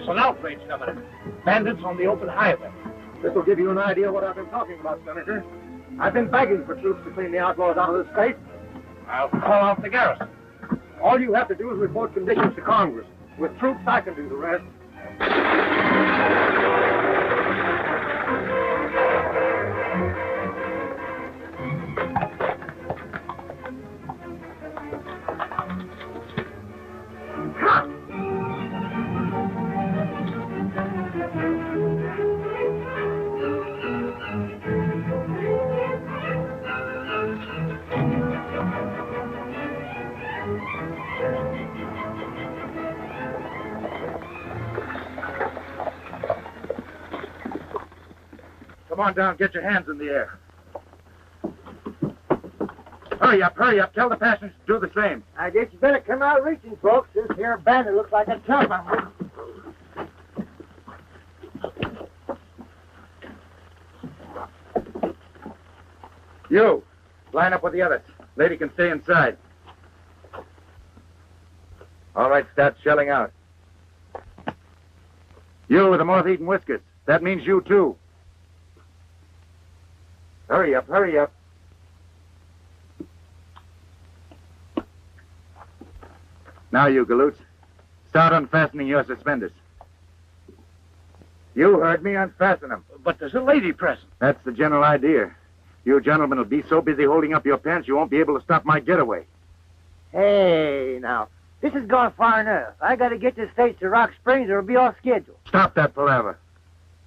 It's an outrage, Governor. Bandits on the open highway. This will give you an idea of what I've been talking about, Senator. I've been begging for troops to clean the outlaws out of the state. I'll call out the garrison. All you have to do is report conditions to Congress. With troops, I can do the rest. Come on down, get your hands in the air. Hurry up. Tell the passengers to do the same. I guess you better come out reaching, folks. This here bandit looks like a tough one. You, line up with the others. Lady can stay inside. All right, start shelling out. You with the moth-eaten whiskers. That means you, too. Hurry up. Now, you galoots, start unfastening your suspenders. You heard me, unfasten them. But there's a lady present. That's the general idea. You gentlemen will be so busy holding up your pants you won't be able to stop my getaway. Hey, now, this is going far enough. I got to get this stage to Rock Springs or it'll be off schedule. Stop that palaver.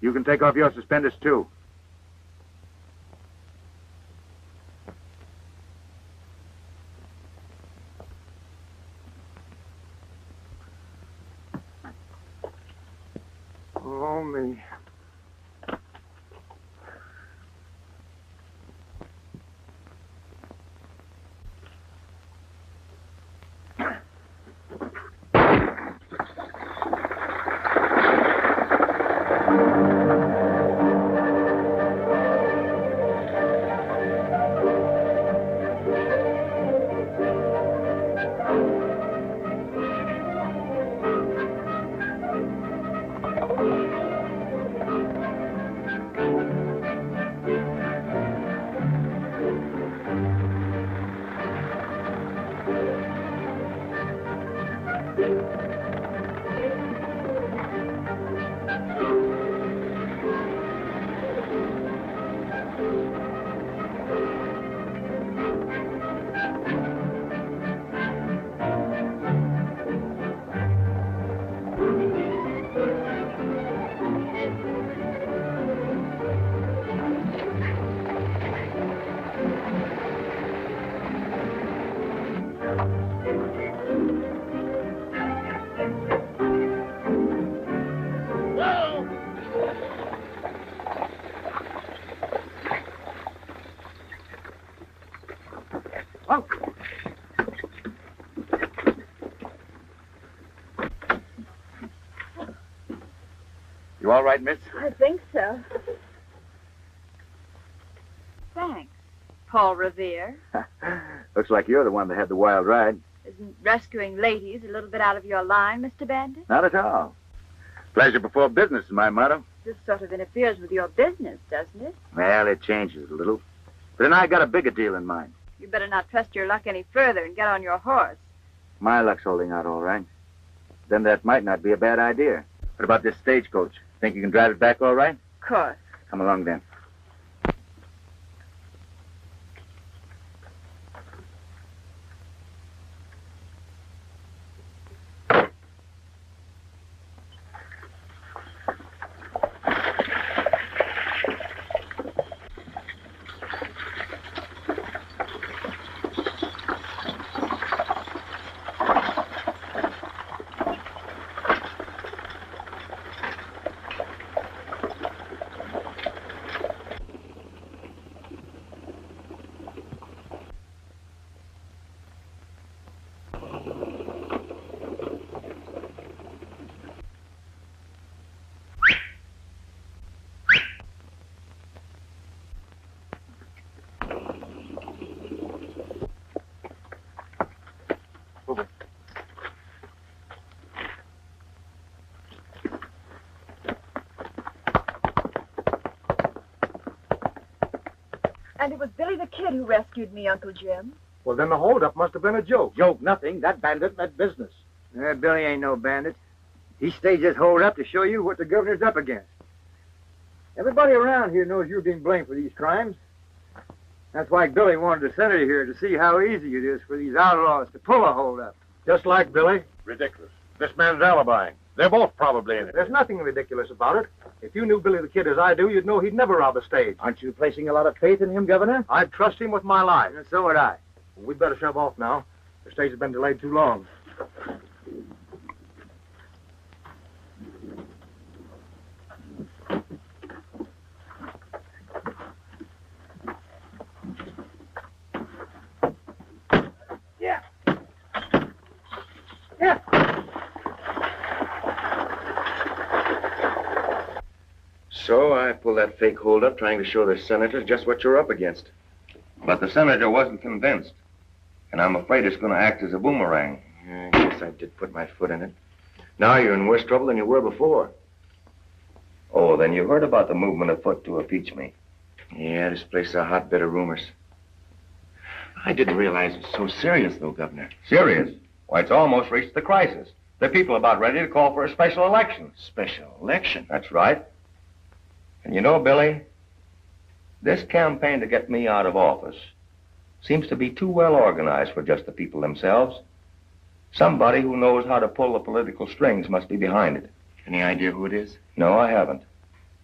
You can take off your suspenders, too. Oh, me. You all right, miss? I think so. Thanks, Paul Revere. Looks like you're the one that had the wild ride. Isn't rescuing ladies a little bit out of your line, Mr. Bandit? Not at all. Pleasure before business is my motto. This sort of interferes with your business, doesn't it? Well, it changes a little. But then I got a bigger deal in mind. You better not trust your luck any further and get on your horse. My luck's holding out all right. Then that might not be a bad idea. What about this stagecoach? Think you can drive it back all right? Of course. Come along then. And it was Billy the Kid who rescued me, Uncle Jim. Well, then the holdup must have been a joke. Joke nothing. That bandit meant business. Billy ain't no bandit. He staged this hold up to show you what the governor's up against. Everybody around here knows you're being blamed for these crimes. That's why Billy wanted to send you here to see how easy it is for these outlaws to pull a hold up. Just like Billy. Ridiculous. This man's alibi. They're both probably in it. There's nothing ridiculous about it. If you knew Billy the Kid as I do, you'd know he'd never rob a stage. Aren't you placing a lot of faith in him, Governor? I'd trust him with my life. And so would I. We'd better shove off now. The stage has been delayed too long. So I pulled that fake holdup trying to show the senators just what you're up against. But the senator wasn't convinced. And I'm afraid it's going to act as a boomerang. I guess I did put my foot in it. Now you're in worse trouble than you were before. Oh, then you heard about the movement afoot to impeach me. Yeah, this place is a hotbed of rumors. I didn't realize it was so serious, though, Governor. Serious? Why, it's almost reached the crisis. The people are about ready to call for a special election. Special election? That's right. And you know, Billy, this campaign to get me out of office seems to be too well organized for just the people themselves. Somebody who knows how to pull the political strings must be behind it. Any idea who it is? No, I haven't.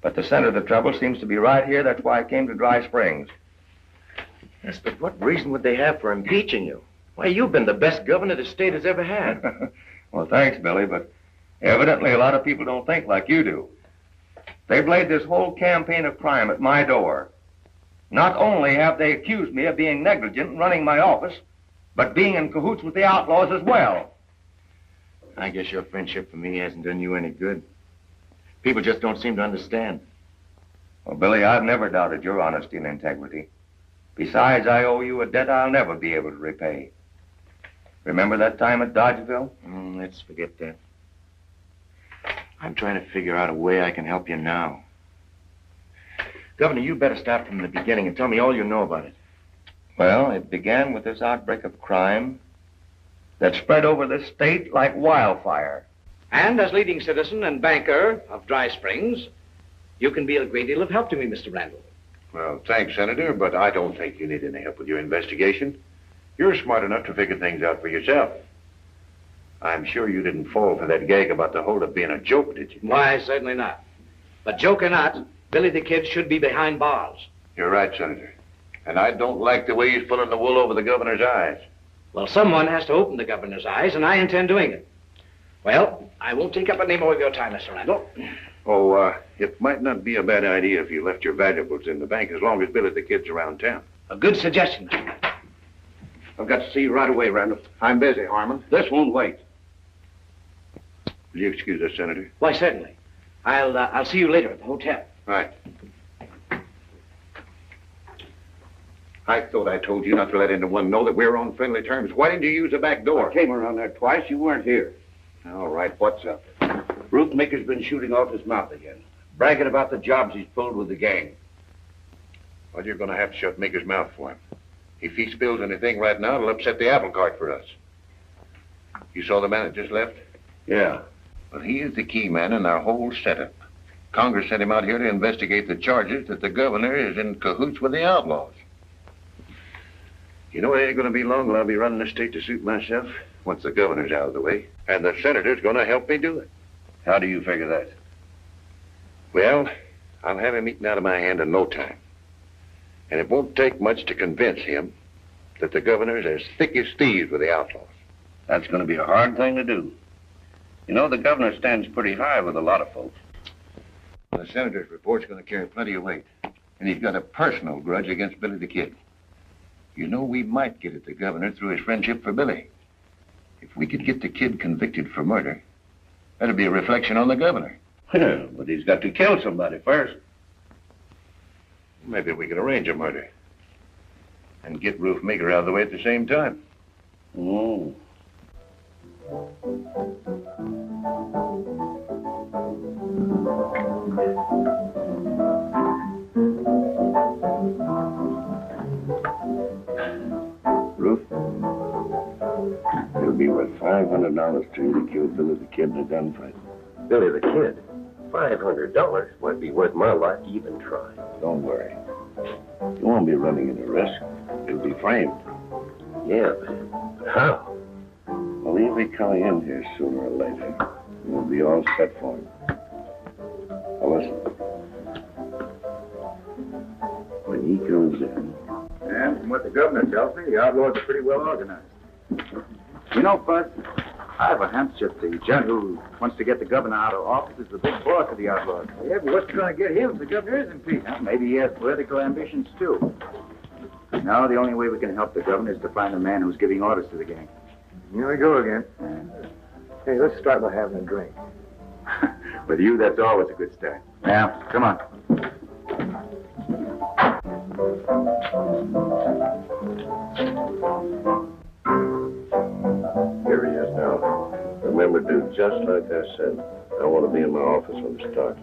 But the center of the trouble seems to be right here. That's why I came to Dry Springs. Yes, but what reason would they have for impeaching you? Why, you've been the best governor the state has ever had. Well, thanks, Billy, but evidently a lot of people don't think like you do. They've laid this whole campaign of crime at my door. Not only have they accused me of being negligent in running my office, but being in cahoots with the outlaws as well. I guess your friendship for me hasn't done you any good. People just don't seem to understand. Well, Billy, I've never doubted your honesty and integrity. Besides, I owe you a debt I'll never be able to repay. Remember that time at Dodgeville? Let's forget that. I'm trying to figure out a way I can help you now. Governor, you better start from the beginning and tell me all you know about it. Well, it began with this outbreak of crime that spread over this state like wildfire. And as leading citizen and banker of Dry Springs, you can be a great deal of help to me, Mr. Randall. Well, thanks, Senator, but I don't think you need any help with your investigation. You're smart enough to figure things out for yourself. I'm sure you didn't fall for that gag about the holdup being a joke, did you? Why, certainly not. But joke or not, Billy the Kid should be behind bars. You're right, Senator. And I don't like the way he's pulling the wool over the governor's eyes. Well, someone has to open the governor's eyes, and I intend doing it. Well, I won't take up any more of your time, Mr. Randall. Oh, it might not be a bad idea if you left your valuables in the bank as long as Billy the Kid's around town. A good suggestion. I've got to see you right away, Randall. I'm busy, Harmon. This won't wait. Will you excuse us, Senator? Why, certainly. I'll see you later at the hotel. Right. I thought I told you not to let anyone know that we're on friendly terms. Why didn't you use the back door? I came around there twice. You weren't here. All right, what's up? Roofmaker's been shooting off his mouth again, bragging about the jobs he's pulled with the gang. Well, you're going to have to shut Maker's mouth for him. If he spills anything right now, it'll upset the apple cart for us. You saw the man that just left? Yeah. Well, he is the key man in our whole setup. Congress sent him out here to investigate the charges that the governor is in cahoots with the outlaws. You know, it ain't going to be long till I'll be running the state to suit myself once the governor's out of the way. And the senator's going to help me do it. How do you figure that? Well, I'll have him eaten out of my hand in no time. And it won't take much to convince him that the governor's as thick as thieves with the outlaws. That's going to be a hard thing to do. You know, the governor stands pretty high with a lot of folks. The senator's report's going to carry plenty of weight. And he's got a personal grudge against Billy the Kid. You know, we might get at the governor through his friendship for Billy. If we could get the kid convicted for murder, that'd be a reflection on the governor. Well, but he's got to kill somebody first. Maybe we could arrange a murder. And get Roofmaker out of the way at the same time. Oh. $500 to you to kill Billy the Kid in a gunfight. Billy the Kid? $500 might be worth my life to even try. Don't worry. You won't be running any risk. You'll be framed. Yeah, but how? Well, he'll be coming in here sooner or later. We'll be all set for him. Now listen. When he comes in... And from what the governor tells me, the outlaws are pretty well organized. You know, Bud, I have a hunch that the gent who wants to get the governor out of office is the big boss of the outlaws. Yeah, but what's going to get him if the governor is impeached? Well, maybe he has political ambitions, too. No, the only way we can help the governor is to find the man who's giving orders to the gang. Here we go again. Hey, let's start by having a drink. With you, that's always a good start. Yeah, come on. Here he is now. Remember, dude, just like I said, I want to be in my office from the start.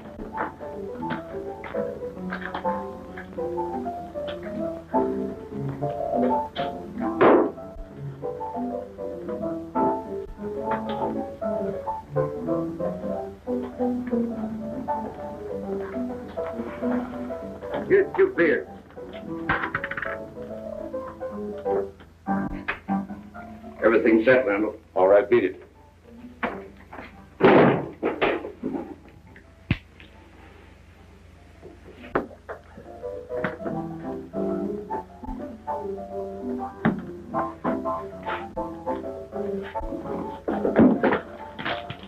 Here's 2 beers. Everything set, Randall. All right, beat it.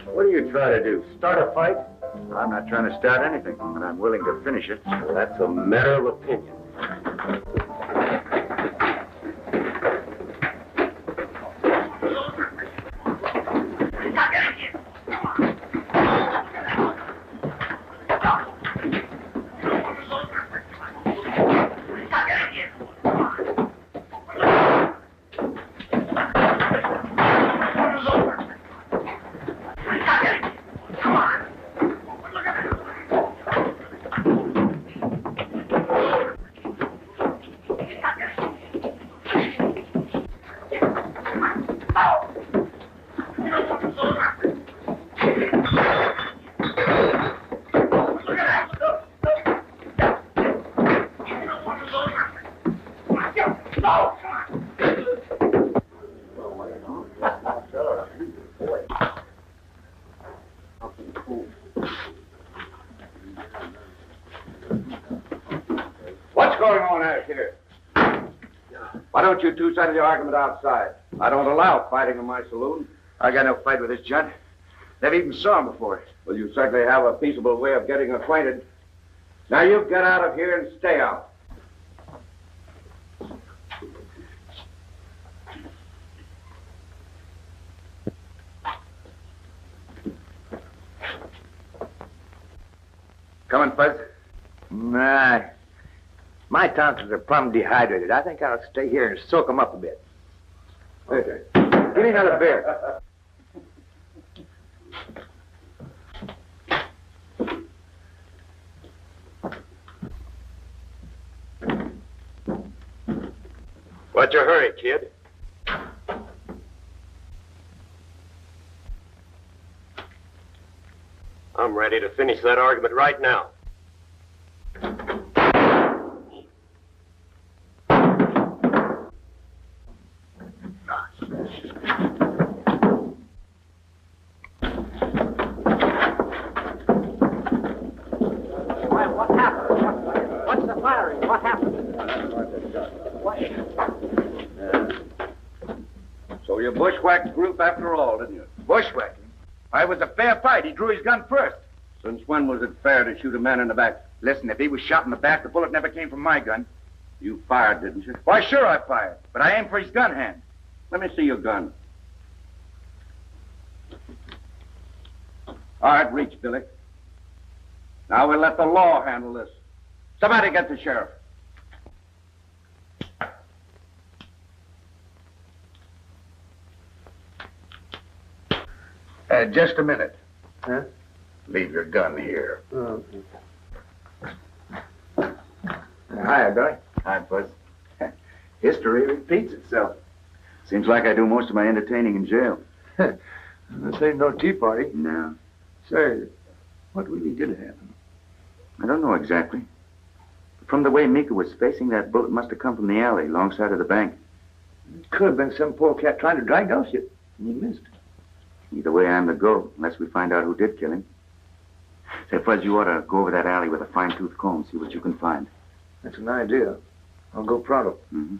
What are you trying to do? Start a fight? I'm not trying to start anything, but I'm willing to finish it. Well, that's a matter of opinion. What's going on out here? Why don't you two settle your argument outside? I don't allow fighting in my saloon. I got no fight with this gent. Never even saw him before. Well, you certainly have a peaceable way of getting acquainted. Now you get out of here and stay out. Coming, Fuzz? Nah. My tonsils are plumb dehydrated. I think I'll stay here and soak them up a bit. Okay. Give me another beer. What's your hurry, kid? I'm ready to finish that argument right now. What happened? What's the firing? What happened? So you bushwhacked the group after all, didn't you? Bushwhacking? It was a fair fight. He drew his gun first. Since when was it fair to shoot a man in the back? Listen, if he was shot in the back, the bullet never came from my gun. You fired, didn't you? Why, sure I fired, but I aimed for his gun hand. Let me see your gun. All right, reach, Billy. Now we'll let the law handle this. Somebody get the sheriff. Just a minute. Huh? Leave your gun here. Hi, Billy. Hi, Buzz. History repeats itself. Seems like I do most of my entertaining in jail. This ain't no tea party. No. Say, what really did happen? I don't know exactly. From the way Mika was facing, that bullet must have come from the alley alongside of the bank. It could have been some poor cat trying to drag us you, and you missed. Either way, I'm the go, unless we find out who did kill him. Say, Fuzz, you ought to go over that alley with a fine-tooth comb, see what you can find. That's an idea. I'll go pronto. Mm-hmm.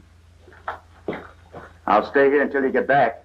I'll stay here until you get back.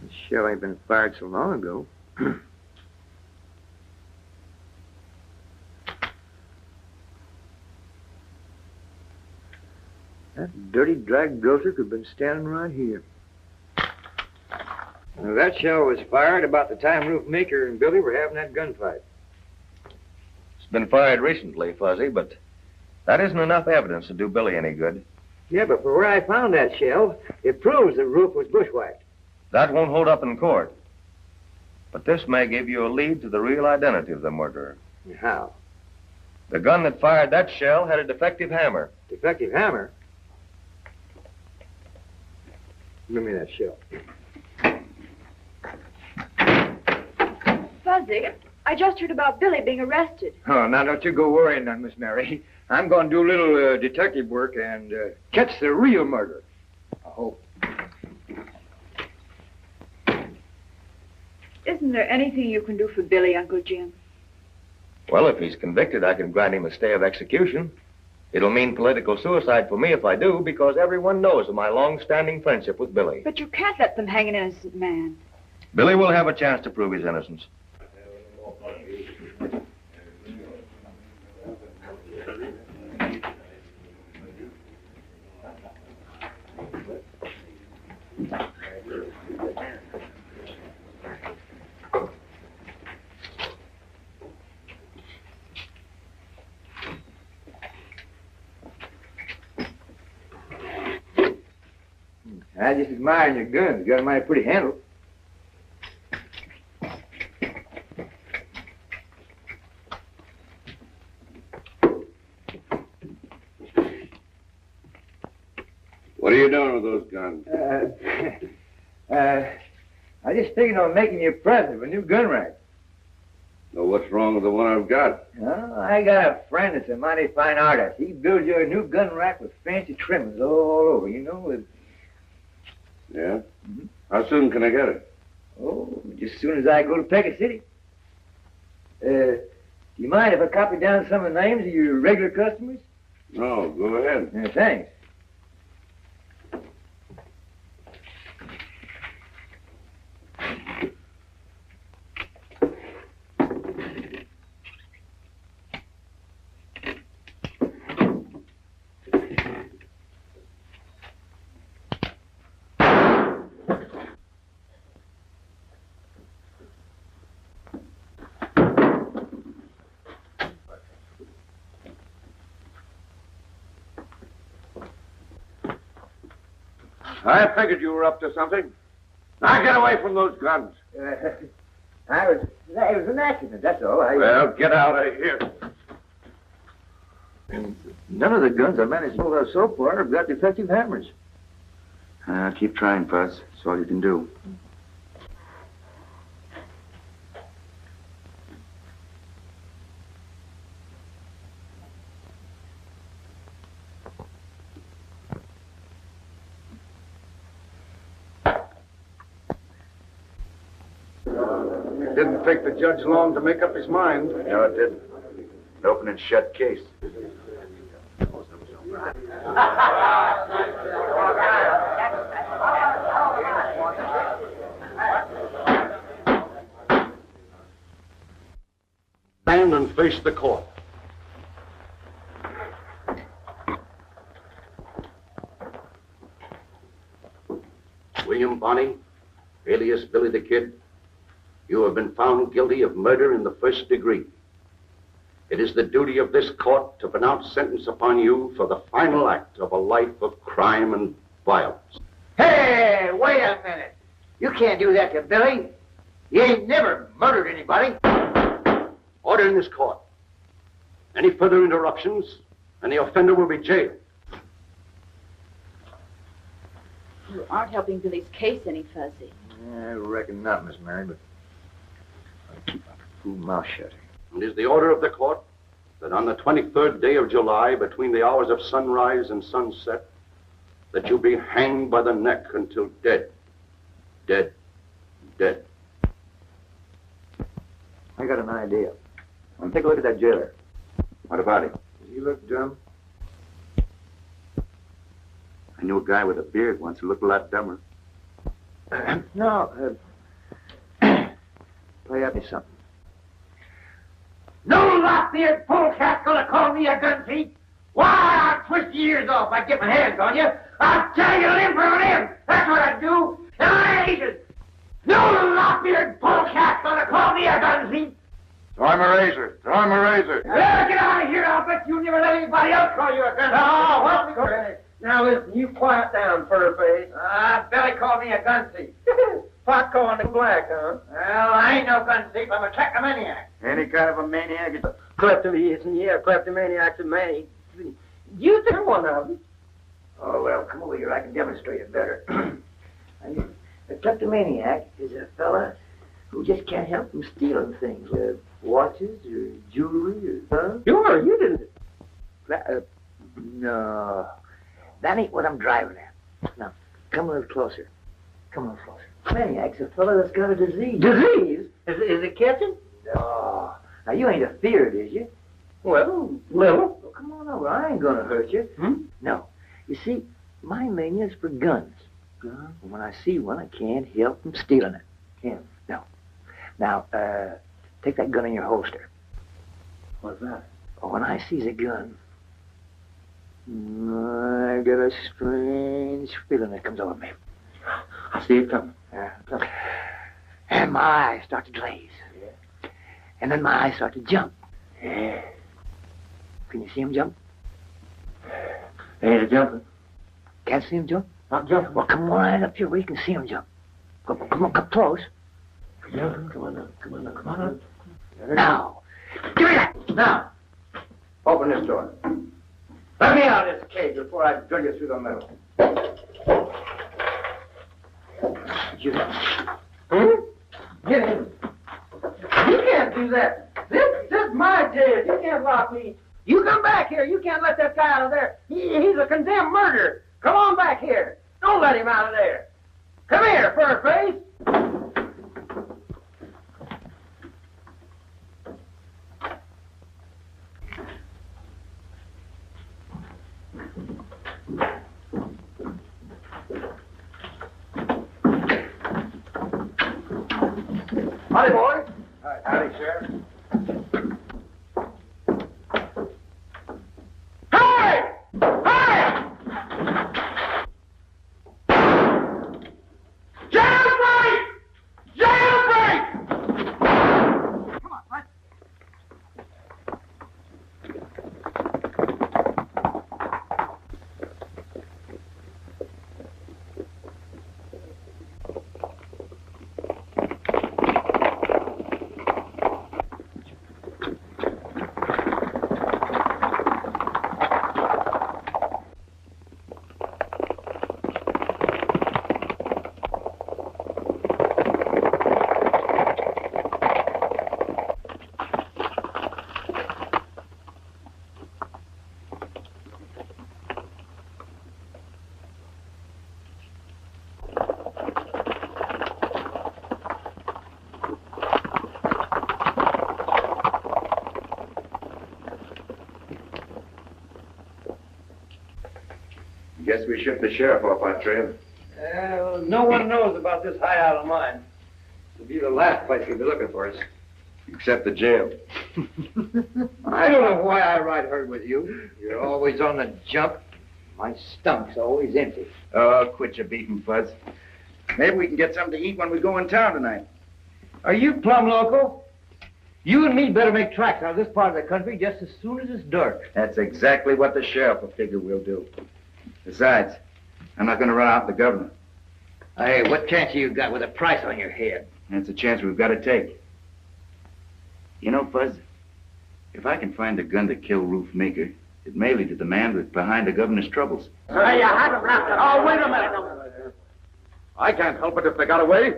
This shell ain't been fired so long ago. That dirty drag grocer could have been standing right here. Now, that shell was fired about the time Roof Maker and Billy were having that gunfight. It's been fired recently, Fuzzy, but that isn't enough evidence to do Billy any good. Yeah, but for where I found that shell, it proves the roof was bushwhacked. That won't hold up in court. But this may give you a lead to the real identity of the murderer. How? The gun that fired that shell had a defective hammer. Defective hammer? Give me that shell. Fuzzy, I just heard about Billy being arrested. Oh, now don't you go worrying none, Miss Mary. I'm going to do a little detective work and catch the real murderer. I hope. Isn't there anything you can do for Billy, Uncle Jim? Well, if he's convicted, I can grant him a stay of execution. It'll mean political suicide for me if I do, because everyone knows of my long-standing friendship with Billy. But you can't let them hang an innocent man. Billy will have a chance to prove his innocence. I just admire your guns. You got a mighty pretty handle. What are you doing with those guns? I just figured on making you a present of a new gun rack. Know what's wrong with the one I've got? Oh, I got a friend that's a mighty fine artist. He builds you a new gun rack with fancy trimmings all over, you know. Yeah? Mm-hmm. How soon can I get it? Oh, just as soon as I go to Pecos City. Do you mind if I copy down some of the names of your regular customers? No, go ahead. Thanks. I figured you were up to something. Now get away from those guns. It was an accident, that's all. Well, get out of here. None of the guns I managed to pull out so far have got defective hammers. Keep trying, Fuzz. That's all you can do. Didn't take the judge long to make up his mind. No, it didn't. An open and shut case. Stand and face the court. William Bonney, alias Billy the Kid, you have been found guilty of murder in the first degree. It is the duty of this court to pronounce sentence upon you for the final act of a life of crime and violence. Hey, wait a minute. You can't do that to Billy. He ain't never murdered anybody. Order in this court. Any further interruptions, and the offender will be jailed. You aren't helping Billy's case any, Fuzzy. I reckon not, Miss Mary, but I'll keep my fool mouth shut. It is the order of the court that on the 23rd day of July, between the hours of sunrise and sunset, that you be hanged by the neck until dead. Dead. Dead. I got an idea. Take a look at that jailer. What about him? Does he look dumb? I knew a guy with a beard once who looked a lot dumber. No. Play at me something. No lop-eared polecat's gonna call me a gun thief. Why, I'll twist your ears off if I get my hands on you. I'll tear you limb from limb. That's what I'd do. And I ain't it. No lop-eared polecat's gonna call me a gun thief. Throw him a razor. Throw him a razor. Well, get out of here. I'll bet you'll never let anybody else call you a gun thief. Oh, what's the go? Now listen, you quiet down, Furface. Billy called me a gun thief. Pot calling the black, huh? Well, I ain't no gun thief. I'm a technomaniac. Any kind of a maniac. Kleptomaniac's a man. You think one of them? Oh, well, come over here. I can demonstrate it better. A kleptomaniac is a fella who just can't help from stealing things. Watches or jewelry or... Sure, you didn't. No. That ain't what I'm driving at. Now, come a little closer. Come a little closer. Maniac's a fella that's got a disease. Disease? Is it catching? No. Now, you ain't afeard, is you? Well, little. Well, come on over. I ain't gonna hurt you. No. You see, my mania's for guns. Guns? And when I see one, I can't help from stealing it. Can't? No. Now, take that gun in your holster. What's that? Oh, when I sees a gun, I get a strange feeling that comes over me. I see it coming. And my eyes start to glaze. Yeah. And then my eyes start to jump. Yeah. Can you see him jump? They ain't jumping. Can't see him jump? Not jumping. Well, come right up here where you can see him jump. Come on, come close. Jumping. Come on up. Come on up. Come on up. Now. Give me that. Now. Open this door. Let me out of this cage before I drill you through the middle. You. Get in. You can't do that. This is my jail. You can't lock me. You come back here. You can't let that guy out of there. He's a condemned murderer. Come on back here. Don't let him out of there. Come here, Furface. Howdy, boy. Howdy, Sheriff. Hey! Hey! Jailbreak! Jailbreak! Come on, what? Guess we shook the sheriff off our trail. Well, no one knows about this hideout of mine. It'll be the last place he'll be looking for us. Except the jail. I don't know why I ride herd with you. You're always on the jump. My stomach's always empty. Oh, quit your beating, Fuzz. Maybe we can get something to eat when we go in town tonight. Are you plumb local? You and me better make tracks out of this part of the country just as soon as it's dark. That's exactly what the sheriff will figure we'll do. Besides, I'm not going to run out the governor. Hey, what chance you got with a price on your head? That's a chance we've got to take. You know, Fuzz, if I can find the gun to kill Roof Maker, it may lead to the man with behind the governor's troubles. Hey, you haven't wrapped it. Oh, wait a minute. I can't help it if they got away.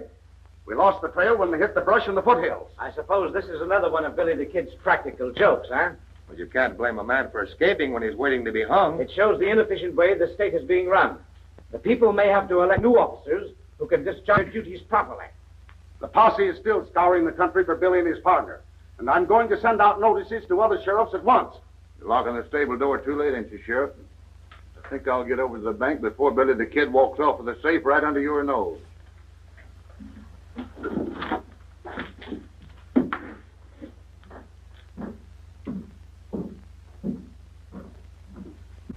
We lost the trail when they hit the brush in the foothills. I suppose this is another one of Billy the Kid's practical jokes, huh? Well, you can't blame a man for escaping when he's waiting to be hung. It shows the inefficient way the state is being run. The people may have to elect new officers who can discharge their duties properly. The posse is still scouring the country for Billy and his partner. And I'm going to send out notices to other sheriffs at once. You're locking the stable door too late, ain't you, Sheriff? I think I'll get over to the bank before Billy the Kid walks off with the safe right under your nose.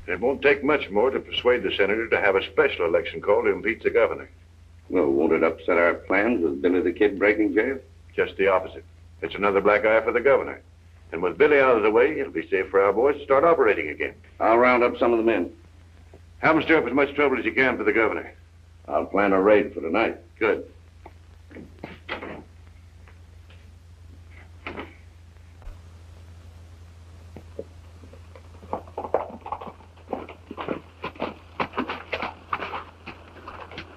It won't take much more to persuade the senator to have a special election called to impeach the governor. Well, won't it upset our plans with Billy the Kid breaking jail? Just the opposite. It's another black eye for the governor. And with Billy out of the way, it'll be safe for our boys to start operating again. I'll round up some of the men. Have them stir up as much trouble as you can for the governor. I'll plan a raid for tonight. Good.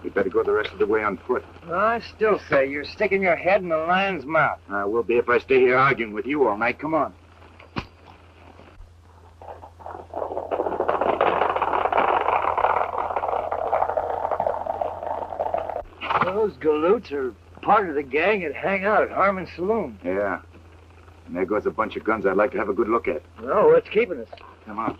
We better go the rest of the way on foot. I still say you're sticking your head in the lion's mouth. I will be if I stay here arguing with you all night. Come on. Those galoots are part of the gang that hang out at Harmon's Saloon. Yeah. And there goes a bunch of guns I'd like to have a good look at. No, what's keeping us? Come on.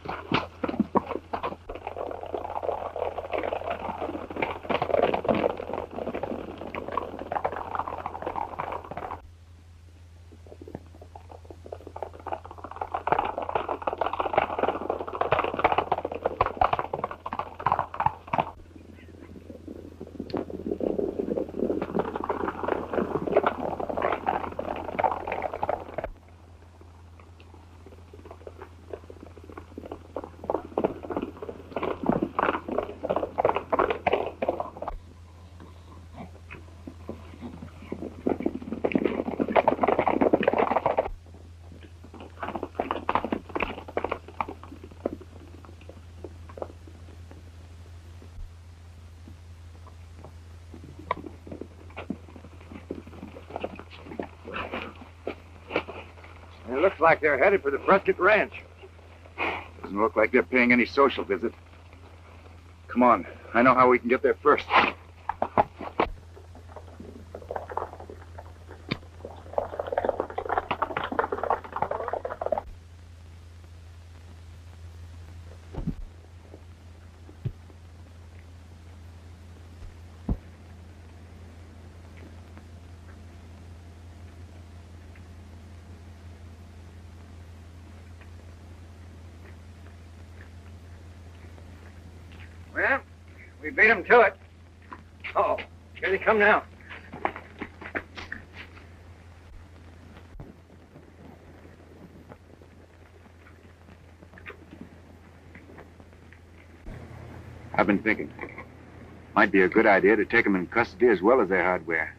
It looks like they're headed for the Prescott Ranch. Doesn't look like they're paying any social visit. Come on. I know how we can get there first. Well, we beat them to it. Uh-oh, here they come now. I've been thinking. Might be a good idea to take them in custody as well as their hardware.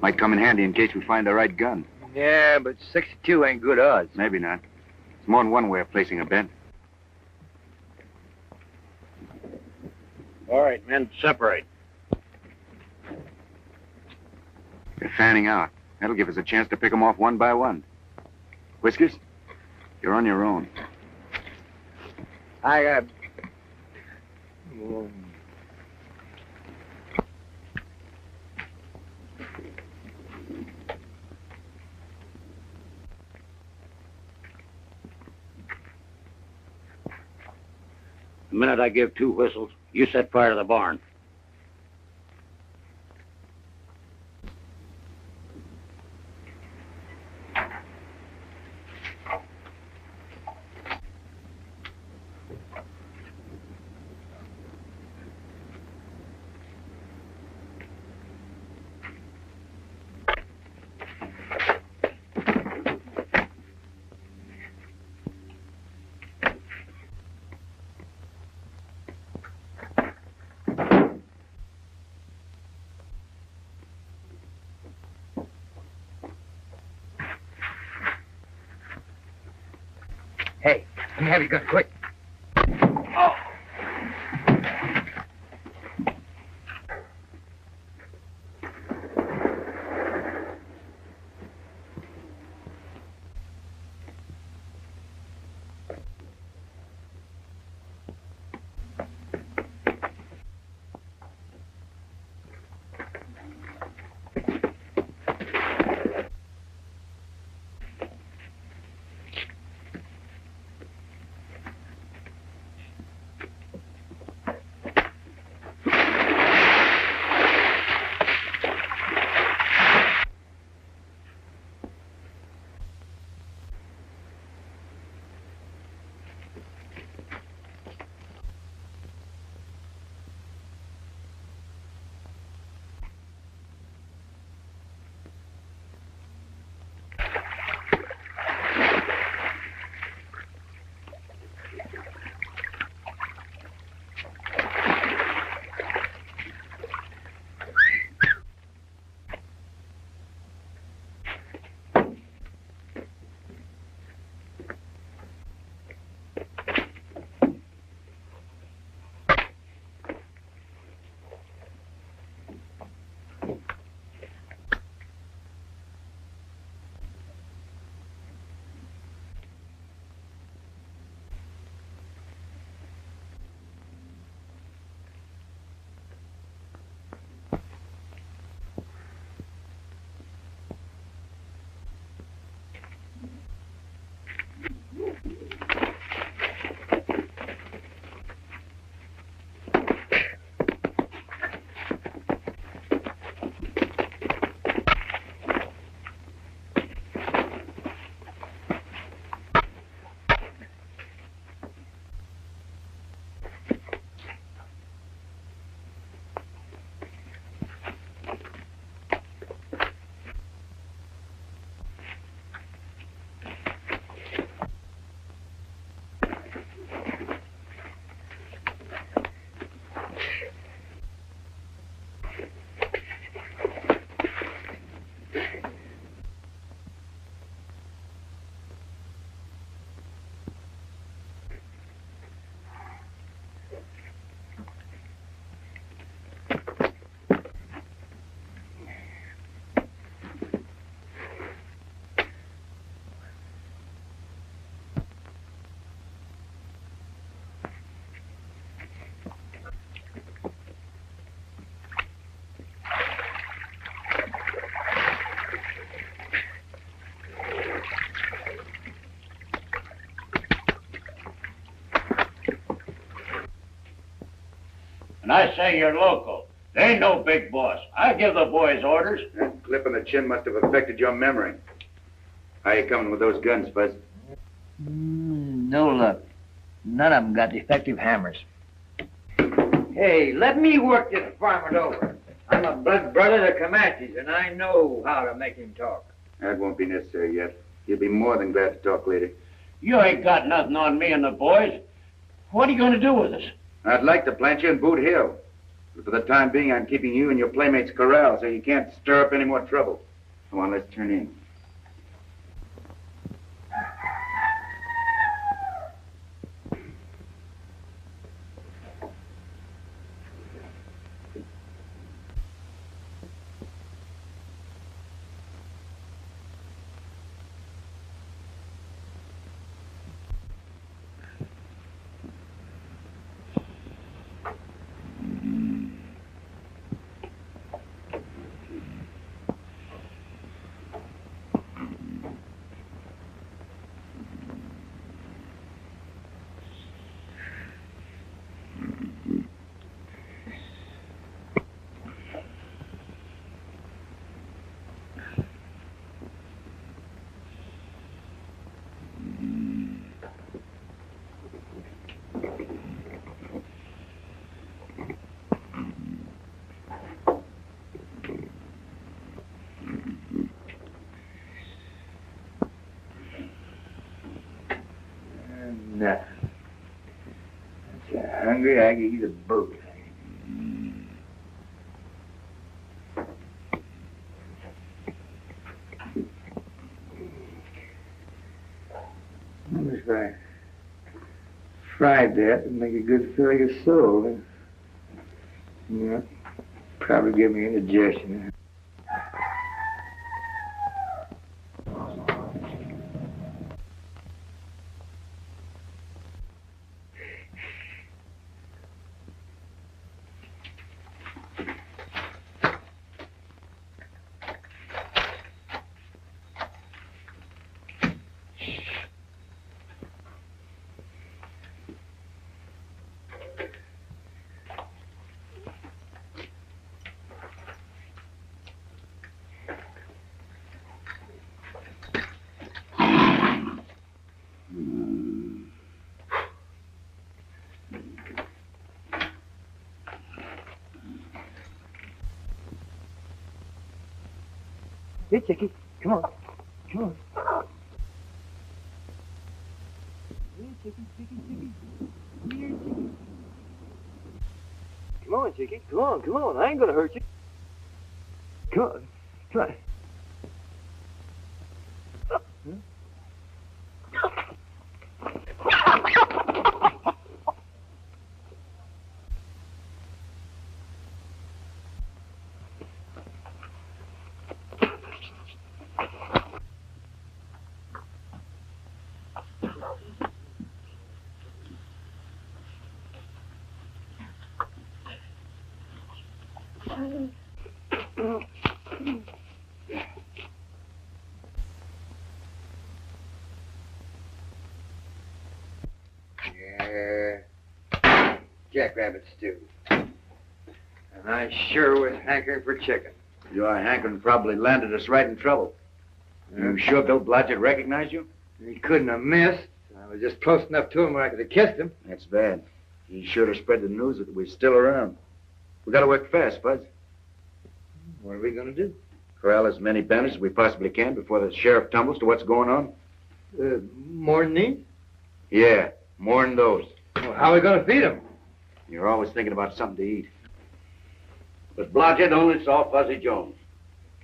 Might come in handy in case we find the right gun. Yeah, but 62 ain't good odds. Maybe not. It's more than one way of placing a bet. All right, men, separate. They're fanning out. That'll give us a chance to pick them off one by one. Whiskers, you're on your own. I got... The minute I give 2 whistles, you set fire to the barn. Let me have your gun, quick. And I say you're local. They ain't no big boss. I give the boys orders. That clip in the chin must have affected your memory. How you coming with those guns, Fuzz? No luck. None of them got defective hammers. Hey, let me work this varmint over. I'm a blood brother of the Comanches, and I know how to make him talk. That won't be necessary yet. You'll be more than glad to talk later. You ain't got nothing on me and the boys. What are you going to do with us? I'd like to plant you in Boot Hill. But for the time being, I'm keeping you and your playmates corralled so you can't stir up any more trouble. Come on, let's turn in. Nothing. I'm so hungry I could eat a boat. Tried that to make a good feeling of soul. Yeah, probably give me indigestion. Hey, Chickie, come on. Come on. Hey, Chickie. Come here, Chickie. Come on, Chickie. Come on. I ain't gonna hurt you. Come on. Try. Jackrabbit stew. And I sure was hankering for chicken. Your hankering probably landed us right in trouble. You sure Bill Blodgett recognized you? He couldn't have missed. I was just close enough to him where I could have kissed him. That's bad. He sure to spread the news that we're still around. We gotta work fast, Buzz. What are we gonna do? Corral as many bandits as we possibly can before the sheriff tumbles to what's going on. More than these? Yeah, more than those. Well, how are we gonna feed them? You're always thinking about something to eat. But Blodgett only saw Fuzzy Jones.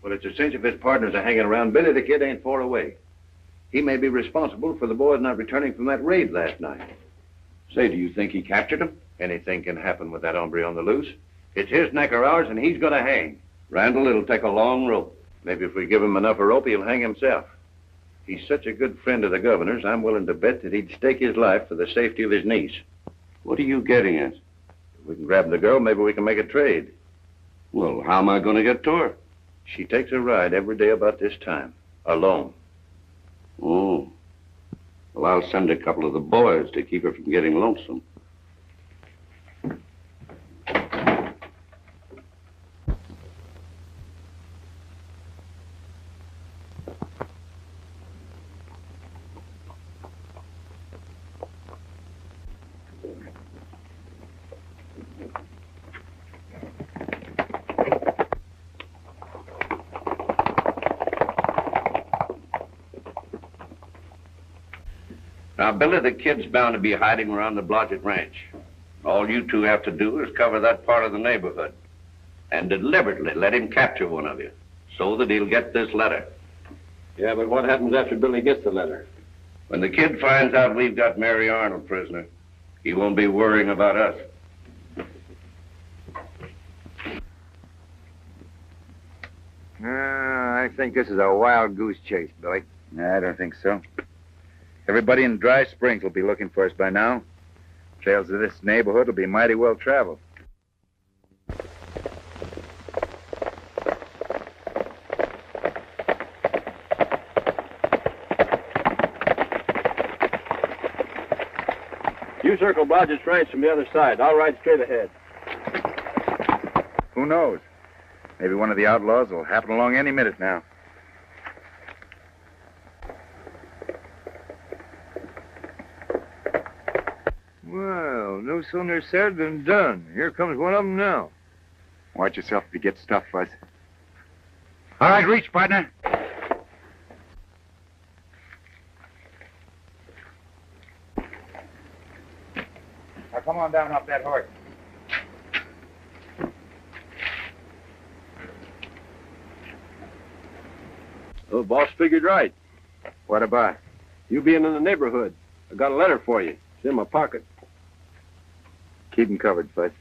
Well, it's a cinch if his partners are hanging around. Billy the Kid ain't far away. He may be responsible for the boys not returning from that raid last night. Say, do you think he captured them? Anything can happen with that hombre on the loose. It's his neck or ours, and he's gonna hang. Randall, it'll take a long rope. Maybe if we give him enough of a rope, he'll hang himself. He's such a good friend of the governor's, I'm willing to bet that he'd stake his life for the safety of his niece. What are you getting at? If we can grab the girl, maybe we can make a trade. Well, how am I going to get to her? She takes a ride every day about this time, alone. Oh. Well, I'll send a couple of the boys to keep her from getting lonesome. Now, Billy the Kid's bound to be hiding around the Blodgett Ranch. All you two have to do is cover that part of the neighborhood and deliberately let him capture one of you so that he'll get this letter. Yeah, but what happens after Billy gets the letter? When the kid finds out we've got Mary Arnold prisoner, he won't be worrying about us. I think this is a wild goose chase, Billy. I don't think so. Everybody in Dry Springs will be looking for us by now. Trails of this neighborhood will be mighty well traveled. You circle Blodgett's Ranch from the other side. I'll ride straight ahead. Who knows? Maybe one of the outlaws will happen along any minute now. Well, no sooner said than done. Here comes one of them now. Watch yourself if you get stuffed, Buzz. All right, reach, partner. Now, come on down off that horse. Oh, boss figured right. What about? You being in the neighborhood. I got a letter for you. It's in my pocket. Keep him covered, Fudge.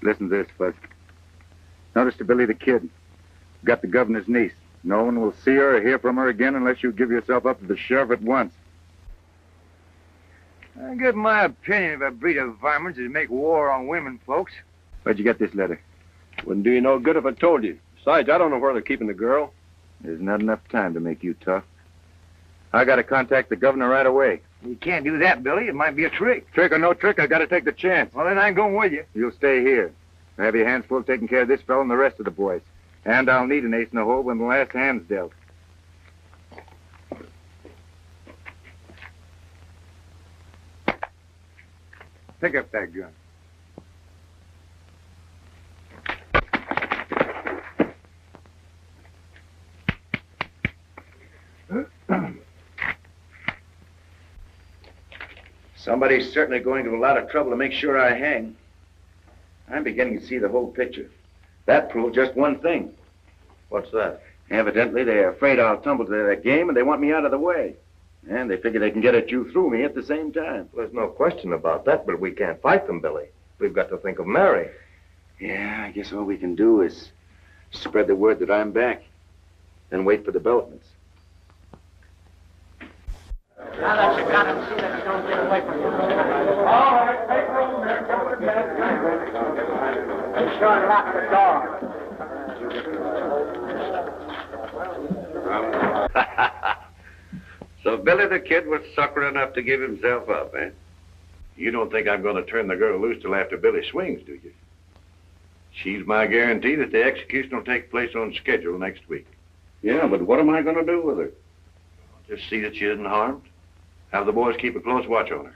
Listen to this, Fudge. Notice to Billy the Kid. Got the governor's niece. No one will see her or hear from her again unless you give yourself up to the sheriff at once. I give my opinion of a breed of varmints that make war on women folks. Where'd you get this letter? Wouldn't do you no good if I told you. Besides, I don't know where they're keeping the girl. There's not enough time to make you tough. I gotta contact the governor right away. You can't do that, Billy. It might be a trick. Trick or no trick, I gotta take the chance. Well, then I'm going with you. You'll stay here. I have your hands full taking care of this fellow and the rest of the boys. And I'll need an ace in the hole when the last hand's dealt. Pick up that gun. Somebody's certainly going to a lot of trouble to make sure I hang. I'm beginning to see the whole picture. That proves just one thing. What's that? Evidently, they're afraid I'll tumble to their game, and they want me out of the way. And they figure they can get at you through me at the same time. There's no question about that, but we can't fight them, Billy. We've got to think of Mary. Yeah, I guess all we can do is spread the word that I'm back and wait for developments. Now that you got him, see that you don't get away from him. All right, take room there. Be sure and lock the door. So Billy the Kid was sucker enough to give himself up, eh? You don't think I'm going to turn the girl loose till after Billy swings, do you? She's my guarantee that the execution will take place on schedule next week. Yeah, but what am I going to do with her? Just see that she isn't harmed. Have the boys keep a close watch on her.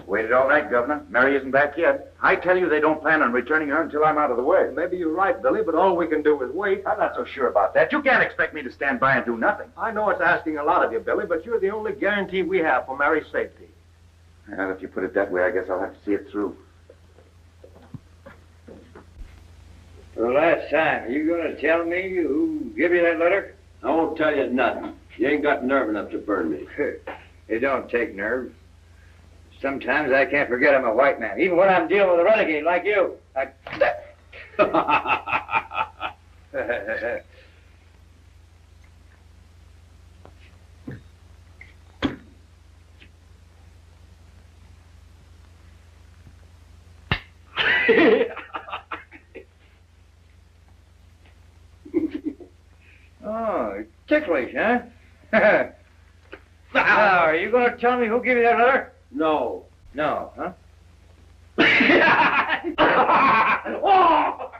Waited all night, Governor. Mary isn't back yet. I tell you they don't plan on returning her until I'm out of the way. Maybe you're right, Billy, but all we can do is wait. I'm not so sure about that. You can't expect me to stand by and do nothing. I know it's asking a lot of you, Billy, but you're the only guarantee we have for Mary's safety. Well, if you put it that way, I guess I'll have to see it through. For the last time, are you going to tell me who gave you that letter? I won't tell you nothing. You ain't got nerve enough to burn me. It don't take nerve. Sometimes I can't forget I'm a white man, even when I'm dealing with a renegade like you. Oh, ticklish, huh? Now, are you going to tell me who gave you that letter? No. No, huh? Oh!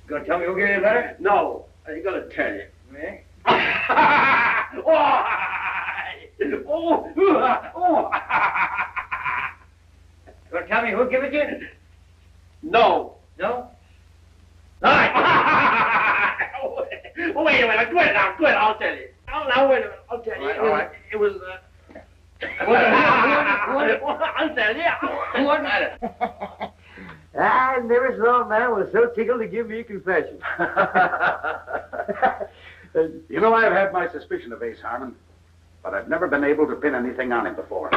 Going to tell me who gave you that letter? No. I ain't gonna tell you. Eh? Going to tell me who gave it to you? No. No? All right. Wait a minute. Quit it now. Quit it. I'll tell you. Now, wait a minute. I'll tell you. All right. It was I'll tell you. What matter? I never saw a man was so tickled to give me a confession. You know, I've had my suspicion of Ace Harmon, but I've never been able to pin anything on him before.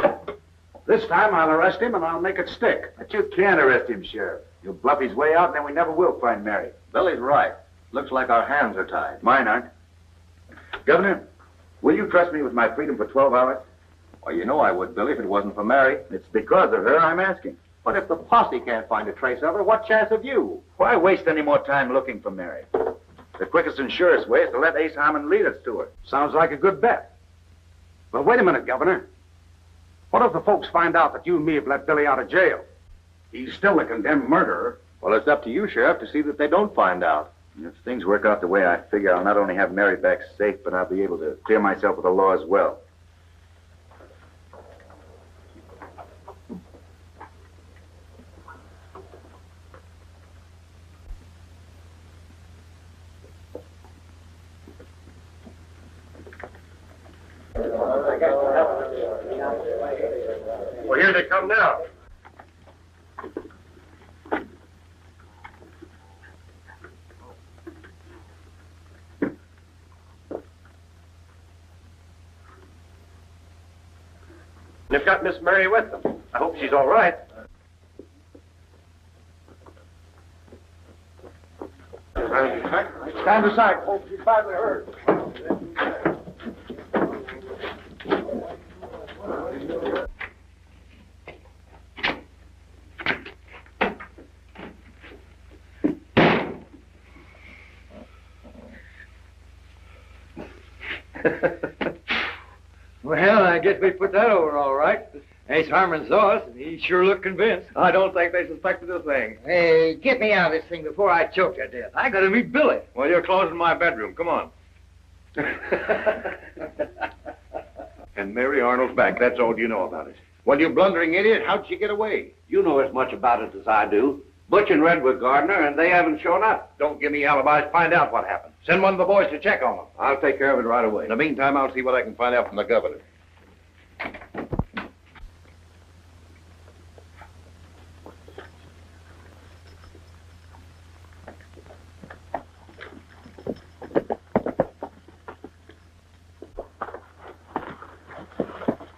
This time I'll arrest him and I'll make it stick. But you can't arrest him, Sheriff. You'll bluff his way out and then we never will find Mary. Billy's right. Looks like our hands are tied. Mine aren't. Governor, will you trust me with my freedom for 12 hours? Well, you know I would, Billy, if it wasn't for Mary. It's because of her I'm asking. But if the posse can't find a trace of her, what chance have you? Why waste any more time looking for Mary? The quickest and surest way is to let Ace Harmon lead us to her. Sounds like a good bet. But wait a minute, Governor. What if the folks find out that you and me have let Billy out of jail? He's still a condemned murderer. Well, it's up to you, Sheriff, to see that they don't find out. If things work out the way I figure, I'll not only have Mary back safe, but I'll be able to clear myself with the law as well. Well, Here they come now. They've got Miss Mary with them. I hope she's all right. Stand aside, folks. She's badly hurt. Well, I guess we put that over all right. Ace Harmon saw us, and he sure looked convinced. I don't think they suspected a thing. Hey, get me out of this thing before I choke to death. I gotta meet Billy. Well, you're closing my bedroom. Come on. And Mary Arnold's back. That's all you know about it. Well, you blundering idiot, how'd she get away? You know as much about it as I do. Butch and Red were Gardner, and they haven't shown up. Don't give me alibis. Find out what happened. Send one of the boys to check on them. I'll take care of it right away. In the meantime, I'll see what I can find out from the governor.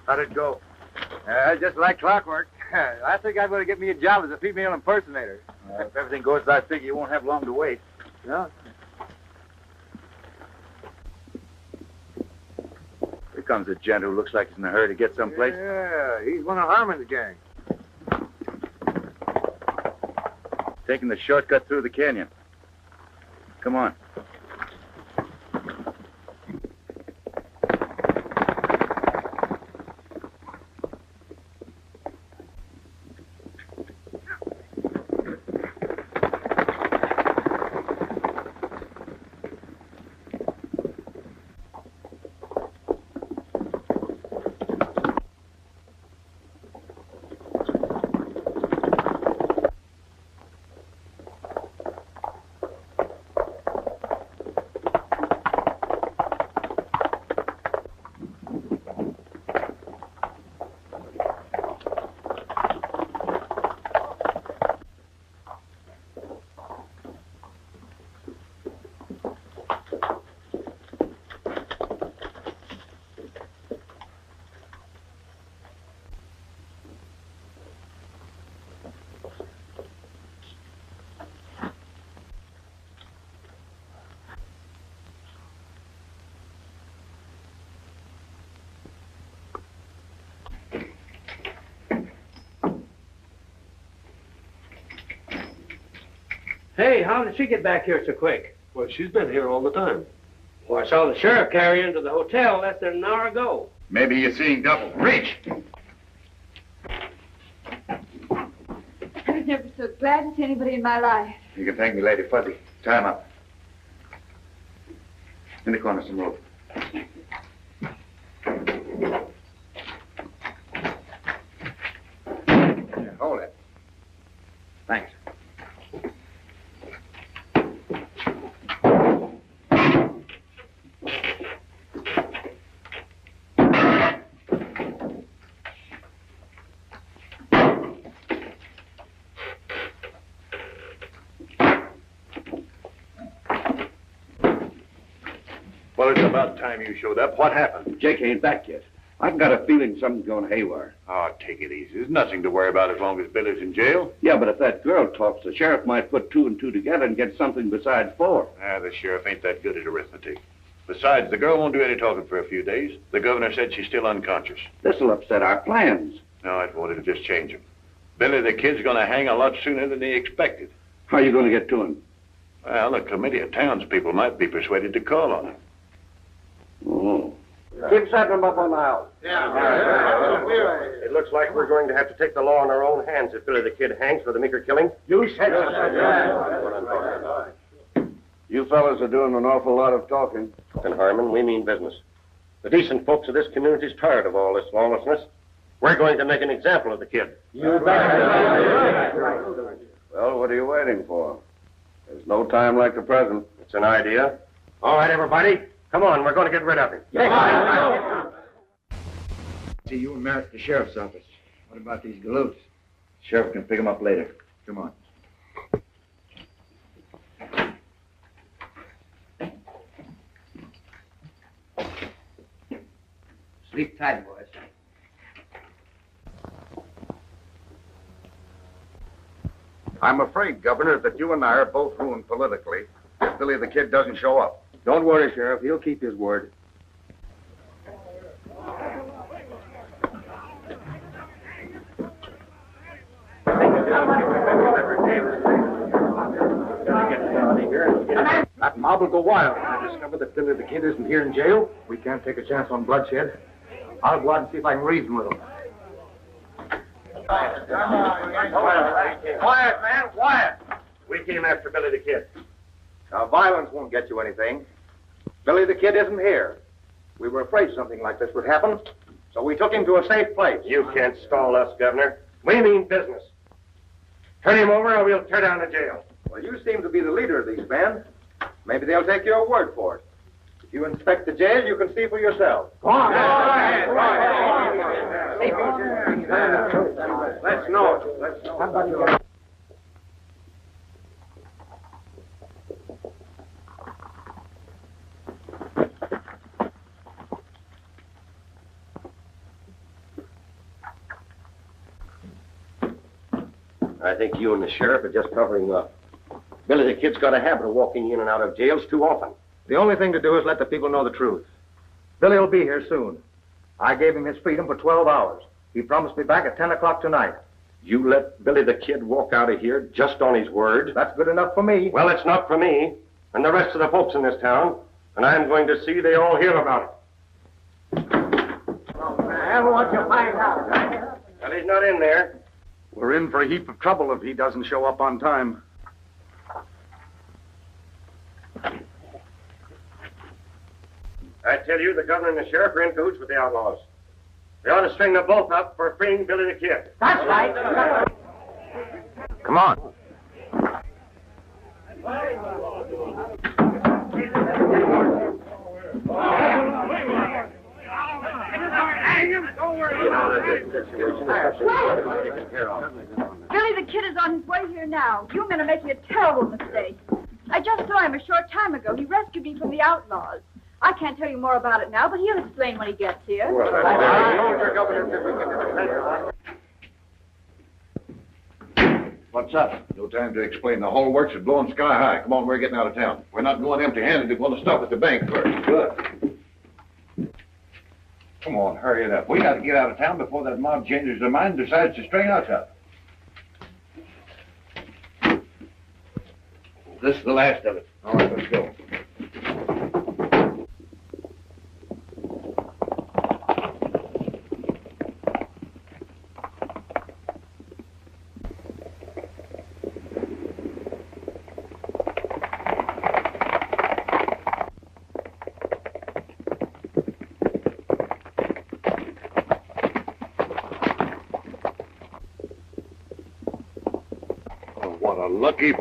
How'd it go? Just like clockwork. I think I'm going to get me a job as a female impersonator. If everything goes as I figure, you won't have long to wait. Yeah. Here comes a gent who looks like he's in a hurry to get someplace. Yeah, he's one of Harmon's gang. Taking the shortcut through the canyon. Come on. Hey, how did she get back here so quick? Well, she's been here all the time. Well, I saw the sheriff carry her into the hotel less than an hour ago. Maybe you're seeing double. Reach! I was never so glad to see anybody in my life. You can thank me, Lady Fuzzy. Tie him up. In the corner, some rope. Here, hold it. Thanks. Well, it's about time you showed up. What happened? Jake ain't back yet. I've got a feeling something's going haywire. Oh, take it easy. There's nothing to worry about as long as Billy's in jail. Yeah, but if that girl talks, the sheriff might put 2 and 2 together and get something besides 4. The sheriff ain't that good at arithmetic. Besides, the girl won't do any talking for a few days. The governor said she's still unconscious. This'll upset our plans. No, it won't. It'll just change them. Billy the Kid's going to hang a lot sooner than he expected. How are you going to get to him? Well, a committee of townspeople might be persuaded to call on him. Oh. Keep setting them up on the house. It looks like we're going to have to take the law in our own hands if Billy the Kid hangs for the Meeker killing. You said so. You fellas are doing an awful lot of talking. And Harmon, we mean business. The decent folks of this community's tired of all this lawlessness. We're going to make an example of the kid. You bet. Well, what are you waiting for? There's no time like the present. It's an idea. All right, everybody. Come on, we're going to get rid of him. See you and Merritt at the sheriff's office. What about these galoots? Sheriff can pick them up later. Come on. Sleep tight, boys. I'm afraid, Governor, that you and I are both ruined politically if Billy the Kid doesn't show up. Don't worry, Sheriff. He'll keep his word. That mob will go wild when I discover that Billy the Kid isn't here in jail. We can't take a chance on bloodshed. I'll go out and see if I can reason with him. Quiet, man, quiet. We came after Billy the Kid. Now, violence won't get you anything. Billy the Kid isn't here. We were afraid something like this would happen, so we took him to a safe place. You can't stall us, Governor. We mean business. Turn him over or we'll tear down the jail. Well, you seem to be the leader of these men. Maybe they'll take your word for it. If you inspect the jail, you can see for yourself. Go on. Let's know. I think you and the sheriff are just covering up. Billy the Kid's got a habit of walking in and out of jails too often. The only thing to do is let the people know the truth. Billy will be here soon. I gave him his freedom for 12 hours. He promised me back at 10 o'clock tonight. You let Billy the Kid walk out of here just on his word? That's good enough for me. Well, it's not for me and the rest of the folks in this town, and I'm going to see they all hear about it. Well, what you find out? Well, he's not in there. We're in for a heap of trouble if he doesn't show up on time. I tell you, the governor and the sheriff are in cahoots with the outlaws. They ought to string them both up for freeing Billy the Kid. That's right. Come on. Billy the Kid is on his way here now. You men are making a terrible mistake. I just saw him a short time ago. He rescued me from the outlaws. I can't tell you more about it now, but he'll explain when he gets here. What's up? No time to explain. The whole works is blowing sky high. Come on, we're getting out of town. We're not going empty-handed. We're going to stop at the bank first. Good. Come on, hurry it up. We got to get out of town before that mob changes their mind and decides to string us up. This is the last of it. All right, let's go. What a lucky...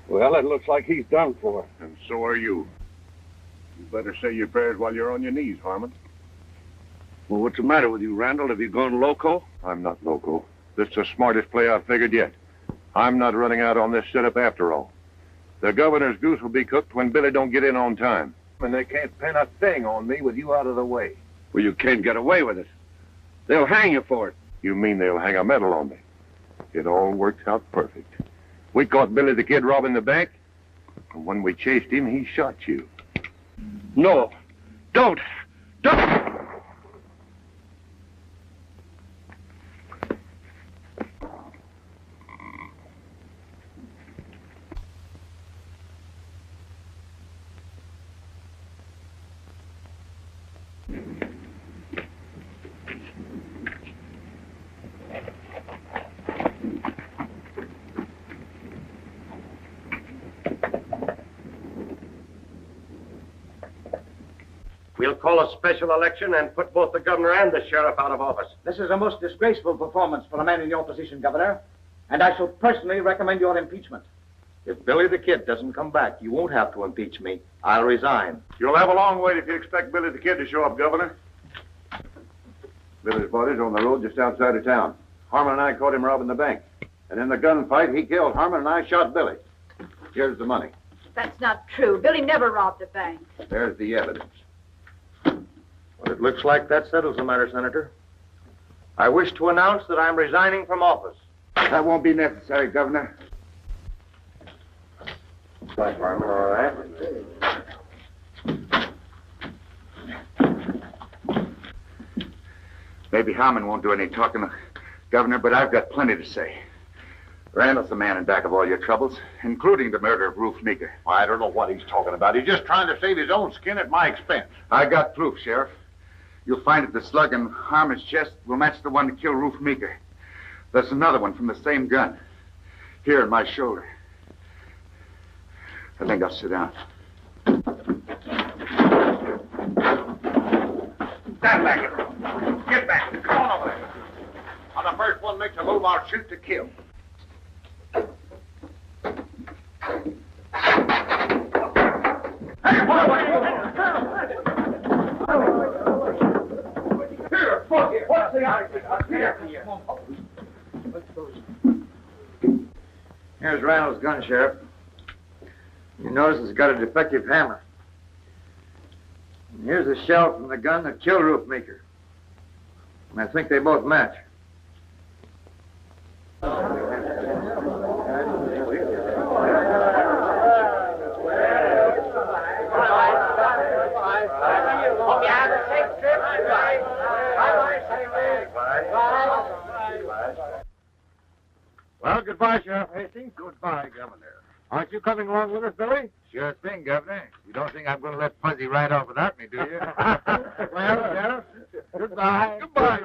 Well, it looks like he's done for. And so are you. You better say your prayers while you're on your knees, Harmon. Well, what's the matter with you, Randall? Have you gone loco? I'm not loco. This is the smartest play I've figured yet. I'm not running out on this setup after all. The governor's goose will be cooked when Billy don't get in on time. And they can't pin a thing on me with you out of the way. Well, you can't get away with it. They'll hang you for it. You mean they'll hang a medal on me? It all worked out perfect. We caught Billy the Kid robbing the bank, and when we chased him, he shot you. No. Don't! We We'll call a special election and put both the governor and the sheriff out of office. This is a most disgraceful performance for a man in your position, Governor, and I shall personally recommend your impeachment. If Billy the Kid doesn't come back, you won't have to impeach me. I'll resign. You'll have a long wait if you expect Billy the Kid to show up, Governor. Billy's body's on the road just outside of town. Harmon and I caught him robbing the bank. And in the gunfight, he killed Harmon and I shot Billy. Here's the money. That's not true. Billy never robbed a bank. There's the evidence. Well, it looks like that settles the matter, Senator. I wish to announce that I'm resigning from office. That won't be necessary, Governor. Right, Harmon, all right. Maybe Harmon won't do any talking, Governor, but I've got plenty to say. Randall's the man in back of all your troubles, including the murder of Ruth Meeker. Well, I don't know what he's talking about. He's just trying to save his own skin at my expense. I got proof, Sheriff. You'll find that the slug in Harmon's chest will match the one that killed Ruth Meeker. There's another one from the same gun, here in my shoulder. I think I'll sit down. Stand back. Get back. Come on over there. On the first one makes a move, I'll shoot to kill. Hey, what? Here, fuck it. What's the idea? Here's Randall's gun, Sheriff. You notice it's got a defective hammer. And here's the shell from the gun that killed Ruth Meeker. And I think they both match. Well, goodbye, Sheriff Hastings. Goodbye, Governor. Aren't you coming along with us, Billy? Sure thing, Governor. You don't think I'm going to let Fuzzy ride off without me, do you? Well, Sheriff, goodbye. Goodbye.